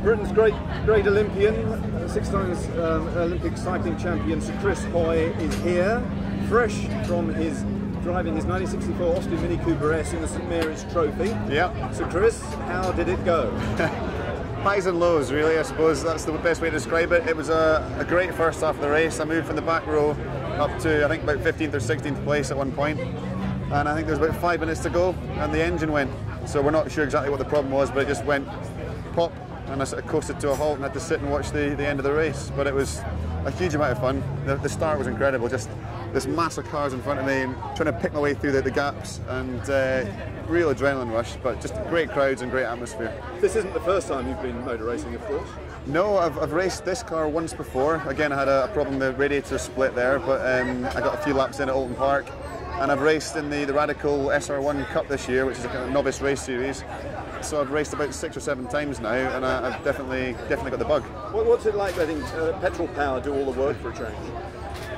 Britain's great Olympian, 6 times Olympic cycling champion Sir Chris Hoy is here, fresh from his driving his 1964 Austin Mini Cooper S in the St Mary's Trophy. Yeah. So Chris, how did it go? Highs and lows, really. I suppose that's the best way to describe it. It was a great first half of the race. I moved from the back row up to I think about 15th or 16th place at one point, and I think there was about 5 minutes to go, and the engine went. So we're not sure exactly what the problem was, but it just went pop, and I sort of coasted to a halt and had to sit and watch the end of the race. But it was a huge amount of fun. The start was incredible. Just this mass of cars in front of me and trying to pick my way through the gaps, and real adrenaline rush, but just great crowds and great atmosphere. This isn't the first time you've been motor racing, of course. No, I've raced this car once before. Again, I had a problem, the radiator split there, but I got a few laps in at Oulton Park. And I've raced in the Radical SR1 Cup this year, which is a kind of novice race series. So I've raced about 6 or 7 times now, and I've definitely got the bug. What's it like letting petrol power do all the work for a change?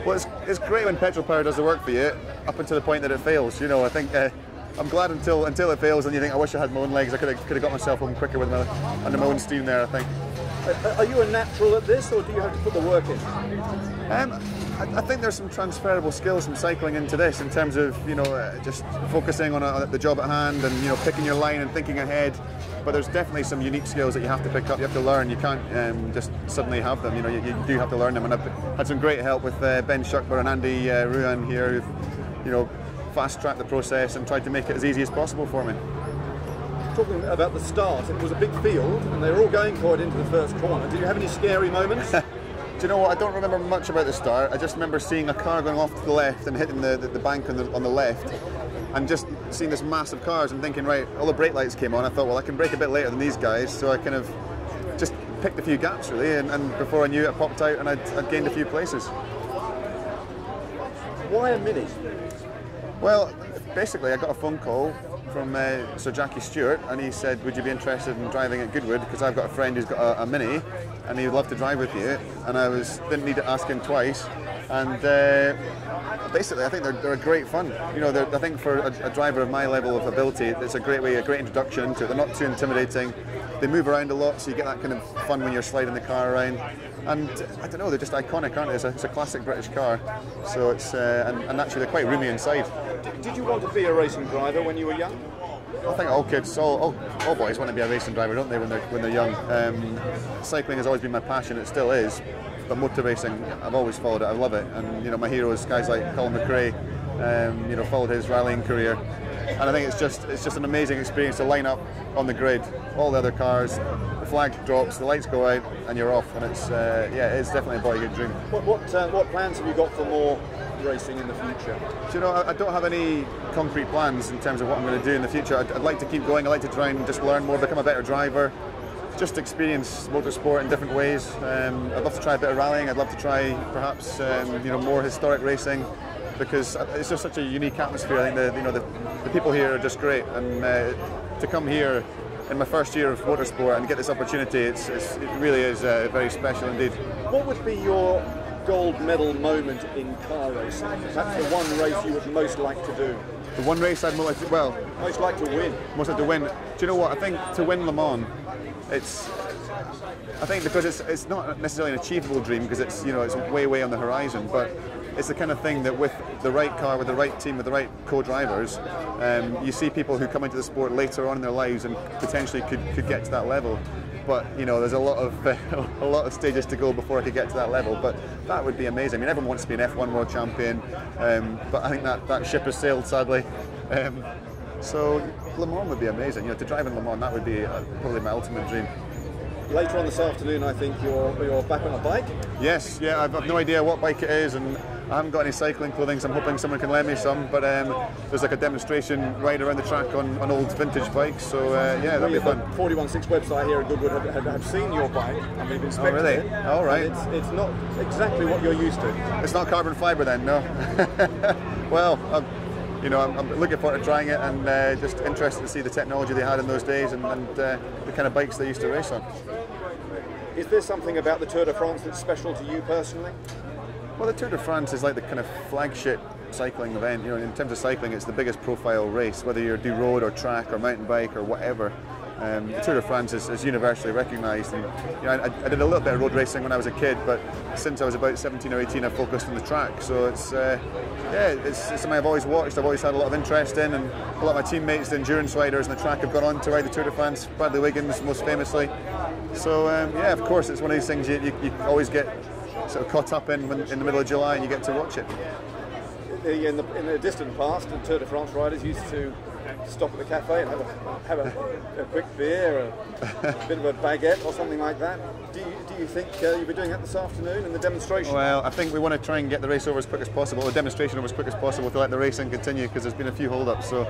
Well, it's great when petrol power does the work for you, up until the point that it fails. You know, I think I'm glad until it fails, and you think, I wish I had my own legs. I could have got myself home quicker with under my own steam there, I think. Are you a natural at this, or do you have to put the work in? I think there's some transferable skills from cycling into this, in terms of, you know, just focusing on the job at hand, and, you know, picking your line and thinking ahead. But there's definitely some unique skills that you have to pick up, you have to learn. You can't just suddenly have them, you know, you do have to learn them. And I've had some great help with Ben Schuckber and Andy Ruan here, who've, you know, fast-tracked the process and tried to make it as easy as possible for me. Talking about the start, it was a big field and they were all going for it into the first corner. Did you have any scary moments? Do you know what, I don't remember much about the start. I just remember seeing a car going off to the left and hitting the bank on the left, and just seeing this mass of cars and thinking, right, all the brake lights came on. I thought, well, I can brake a bit later than these guys, so I kind of just picked a few gaps really, and before I knew it, I popped out and I'd gained a few places. Why a Mini? Well, basically I got a phone call from Sir Jackie Stewart, and he said, would you be interested in driving at Goodwood, because I've got a friend who's got a Mini and he would love to drive with you. And I didn't need to ask him twice, and basically I think they're a great fun. You know, I think for a driver of my level of ability, it's a great introduction to it. They're not too intimidating, they move around a lot, so you get that kind of fun when you're sliding the car around. And I don't know, they're just iconic, aren't they? It's a classic British car, so it's and actually they're quite roomy inside. Did you want to be a racing driver when you were young? I think all kids, all boys want to be a racing driver, don't they, when they're young? Cycling has always been my passion, it still is. But motor racing, I've always followed it. I love it, and you know, my heroes, guys like Colin McRae, you know, followed his rallying career, and I think it's just an amazing experience to line up on the grid, all the other cars, the flag drops, the lights go out, and you're off, and it's it's definitely a boyhood dream. What plans have you got for more racing in the future? Do you know, I don't have any concrete plans in terms of what I'm going to do in the future. I'd like to keep going. I'd like to try and just learn more, become a better driver, just experience motorsport in different ways. I'd love to try a bit of rallying. I'd love to try perhaps you know, more historic racing, because it's just such a unique atmosphere. I think the people here are just great, and to come here in my first year of motorsport and get this opportunity, it really is very special indeed. What would be your gold medal moment in car racing? That's the one race you would most like to do. The one race I'd most like to win. Most like to win. Do you know what? I think to win Le Mans, I think because it's not necessarily an achievable dream, because it's, you know, it's way on the horizon, but it's the kind of thing that with the right car, with the right team, with the right co-drivers, you see people who come into the sport later on in their lives and potentially could get to that level. But you know, there's a lot of stages to go before I could get to that level. But that would be amazing. I mean, everyone wants to be an F1 world champion, but I think that ship has sailed, sadly. So Le Mans would be amazing. You know, to drive in Le Mans, that would be probably my ultimate dream. Later on this afternoon, I think you're back on a bike? Yes, yeah, I've no idea what bike it is, and I haven't got any cycling clothing, so I'm hoping someone can lend me some. But there's like a demonstration ride around the track on old vintage bikes, so yeah, that'll be fun. The 416 website here at Goodwood have seen your bike, and we've inspected really? it. All right. It's not exactly what you're used to. It's not carbon fibre then, no. Well, you know, I'm looking forward to trying it, and just interested to see the technology they had in those days, and the kind of bikes they used to race on. Is there something about the Tour de France that's special to you personally? Well, the Tour de France is like the kind of flagship cycling event. You know, in terms of cycling, it's the biggest profile race, whether you do road or track or mountain bike or whatever. The Tour de France is universally recognised, and you know, I did a little bit of road racing when I was a kid, but since I was about 17 or 18, I focused on the track. So it's something I've always watched. I've always had a lot of interest in, and a lot of my teammates, the endurance riders on the track, have gone on to ride the Tour de France. Bradley Wiggins, most famously. So yeah, of course, it's one of these things you always get sort of caught up in the middle of July, and you get to watch it. In the distant past, the Tour de France riders used to stop at the cafe and have a quick beer, a bit of a baguette or something like that. Do you think you'll be doing that this afternoon in the demonstration? Well, I think we want to try and get the race over as quick as possible, the demonstration over as quick as possible, to let the racing continue, because there's been a few hold-ups. So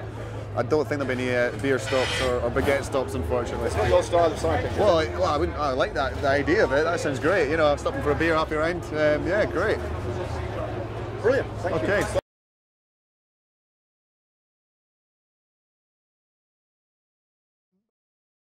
I don't think there'll be any beer stops or baguette stops, unfortunately. It's not your style of cycling. Well, I like that, the idea of it. That sounds great. You know, stopping for a beer halfway around. Yeah, great. Brilliant. Thank you.